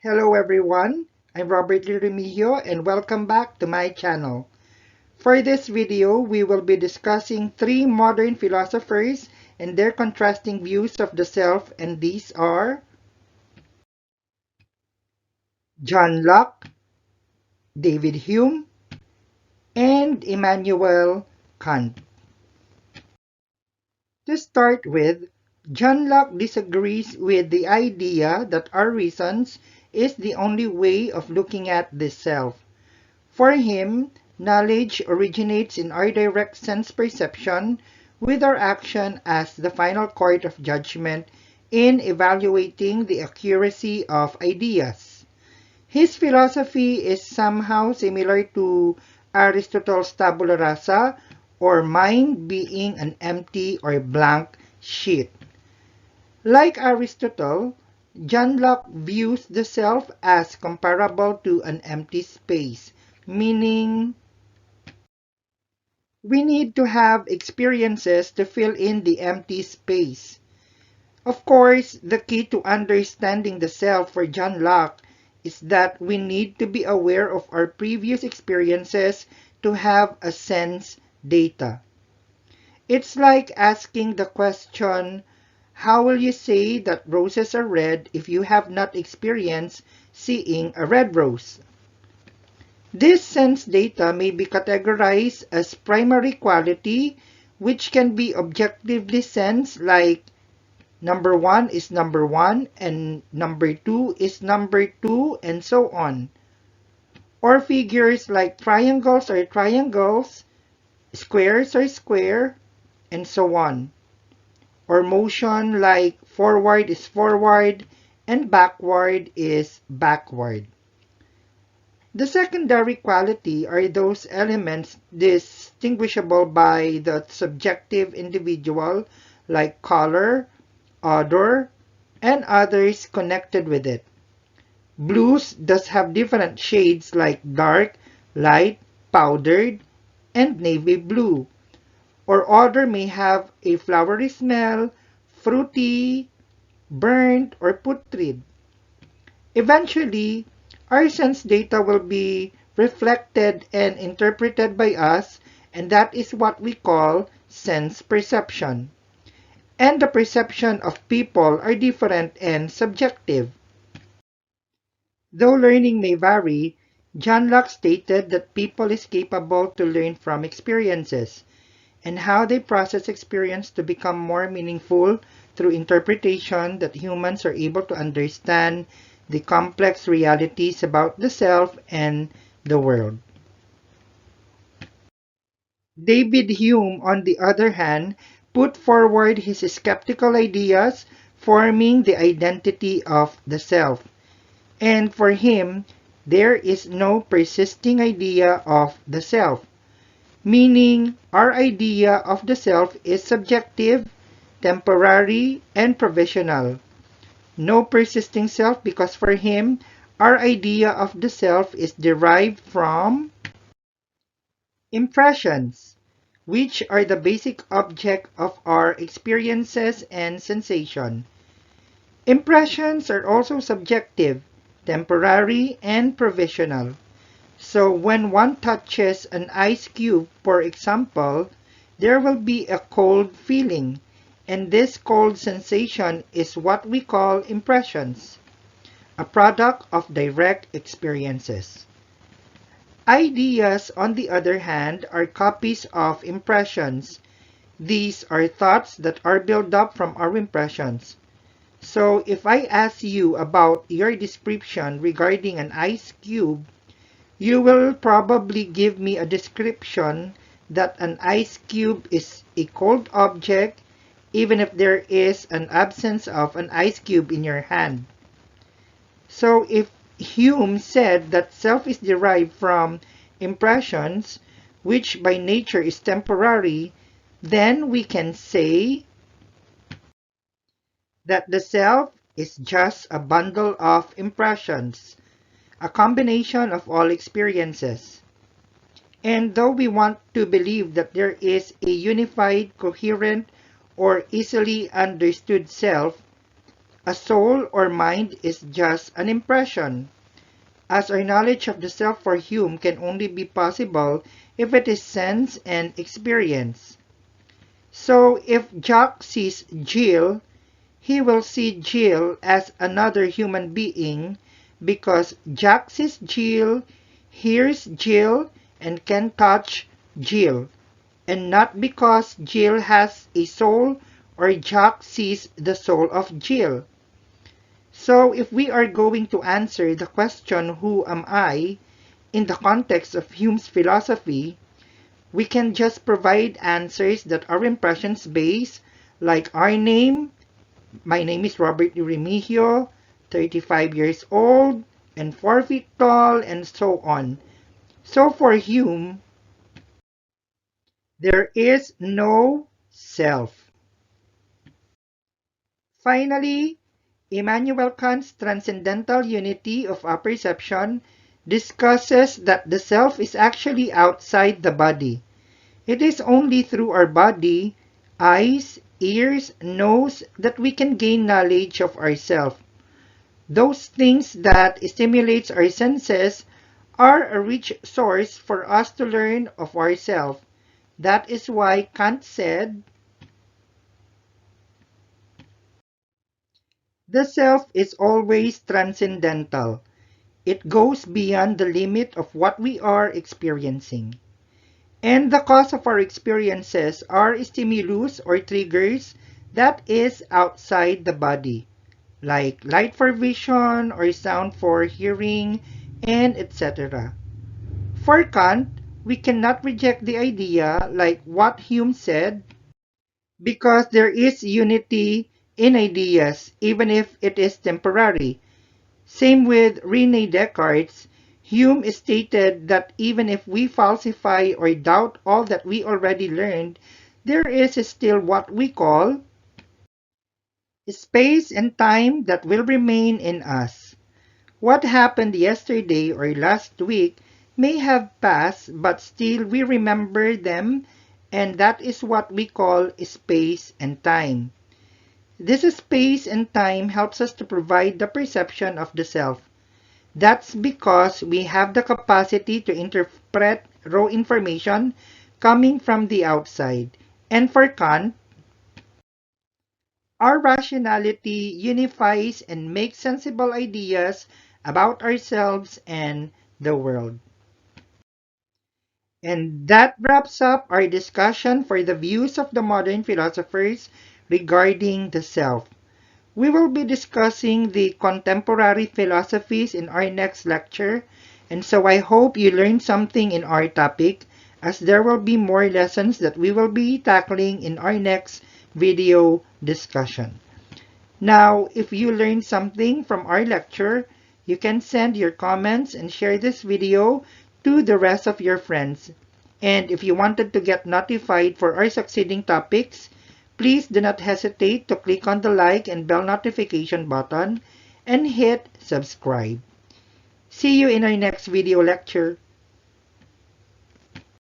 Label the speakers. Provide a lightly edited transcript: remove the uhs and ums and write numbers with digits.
Speaker 1: Hello everyone, I'm Robert Remigio and welcome back to my channel. For this video, we will be discussing three modern philosophers and their contrasting views of the self, and these are John Locke, David Hume, and Immanuel Kant. To start with, John Locke disagrees with the idea that our reasons is the only way of looking at the self. For him, knowledge originates in our direct sense perception, with our action as the final court of judgment in evaluating the accuracy of ideas. His philosophy is somehow similar to Aristotle's tabula rasa, or mind being an empty or blank sheet. Like Aristotle, John Locke views the self as comparable to an empty space, meaning we need to have experiences to fill in the empty space. Of course, the key to understanding the self for John Locke is that we need to be aware of our previous experiences to have a sense data. It's like asking the question, how will you say that roses are red if you have not experienced seeing a red rose? This sense data may be categorized as primary quality, which can be objectively sensed, like number 1 is number 1 and number 2 is number 2 and so on. Or figures like triangles are triangles, squares are square, and so on. Or motion like forward is forward and backward is backward. The secondary quality are those elements distinguishable by the subjective individual, like color, odor, and others connected with it. Blues does have different shades like dark, light, powdered, and navy blue. Or odor may have a flowery smell, fruity, burnt, or putrid. Eventually, our sense data will be reflected and interpreted by us, and that is what we call sense perception. And the perception of people are different and subjective. Though learning may vary, John Locke stated that people is capable to learn from experiences, and how they process experience to become more meaningful through interpretation, that humans are able to understand the complex realities about the self and the world. David Hume, on the other hand, put forward his skeptical ideas, forming the identity of the self. And for him, there is no persisting idea of the self, meaning our idea of the self is subjective, temporary, and provisional. No persisting self, because for him, our idea of the self is derived from impressions, which are the basic object of our experiences and sensation. Impressions are also subjective, temporary, and provisional. So when one touches an ice cube, for example, there will be a cold feeling, and this cold sensation is what we call impressions, a product of direct experiences. Ideas, on the other hand, are copies of impressions. These are thoughts that are built up from our impressions. So if I ask you about your description regarding an ice cube, you will probably give me a description that an ice cube is a cold object, even if there is an absence of an ice cube in your hand. So if Hume said that self is derived from impressions, which by nature is temporary, then we can say that the self is just a bundle of impressions, a combination of all experiences. And though we want to believe that there is a unified, coherent, or easily understood self, a soul or mind is just an impression, as our knowledge of the self for Hume can only be possible if it is sense and experience. So if Jack sees Jill, he will see Jill as another human being because Jack sees Jill, hears Jill, and can touch Jill, and not because Jill has a soul or Jack sees the soul of Jill. So if we are going to answer the question, who am I, in the context of Hume's philosophy, we can just provide answers that are impressions based, like our name. My name is Robert Remigio, 35 years old, and 4 feet tall, and so on. So for Hume, there is no self. Finally, Immanuel Kant's transcendental unity of apperception discusses that the self is actually outside the body. It is only through our body, eyes, ears, nose, that we can gain knowledge of ourselves. Those things that stimulates our senses are a rich source for us to learn of ourselves. That is why Kant said, the self is always transcendental. It goes beyond the limit of what we are experiencing. And the cause of our experiences are stimulus or triggers that is outside the body, like light for vision or sound for hearing, and etc. For Kant, we cannot reject the idea, like what Hume said, because there is unity in ideas, even if it is temporary. Same with René Descartes. Hume stated that even if we falsify or doubt all that we already learned, there is still what we call space and time that will remain in us. What happened yesterday or last week may have passed, but still we remember them, and that is what we call space and time. This space and time helps us to provide the perception of the self. That's because we have the capacity to interpret raw information coming from the outside. And for Kant, our rationality unifies and makes sensible ideas about ourselves and the world. And that wraps up our discussion for the views of the modern philosophers regarding the self. We will be discussing the contemporary philosophies in our next lecture, and so I hope you learned something in our topic, as there will be more lessons that we will be tackling in our next video discussion. Now, if you learned something from our lecture, you can send your comments and share this video to the rest of your friends. And if you wanted to get notified for our succeeding topics, please do not hesitate to click on the like and bell notification button and hit subscribe. See you in our next video lecture.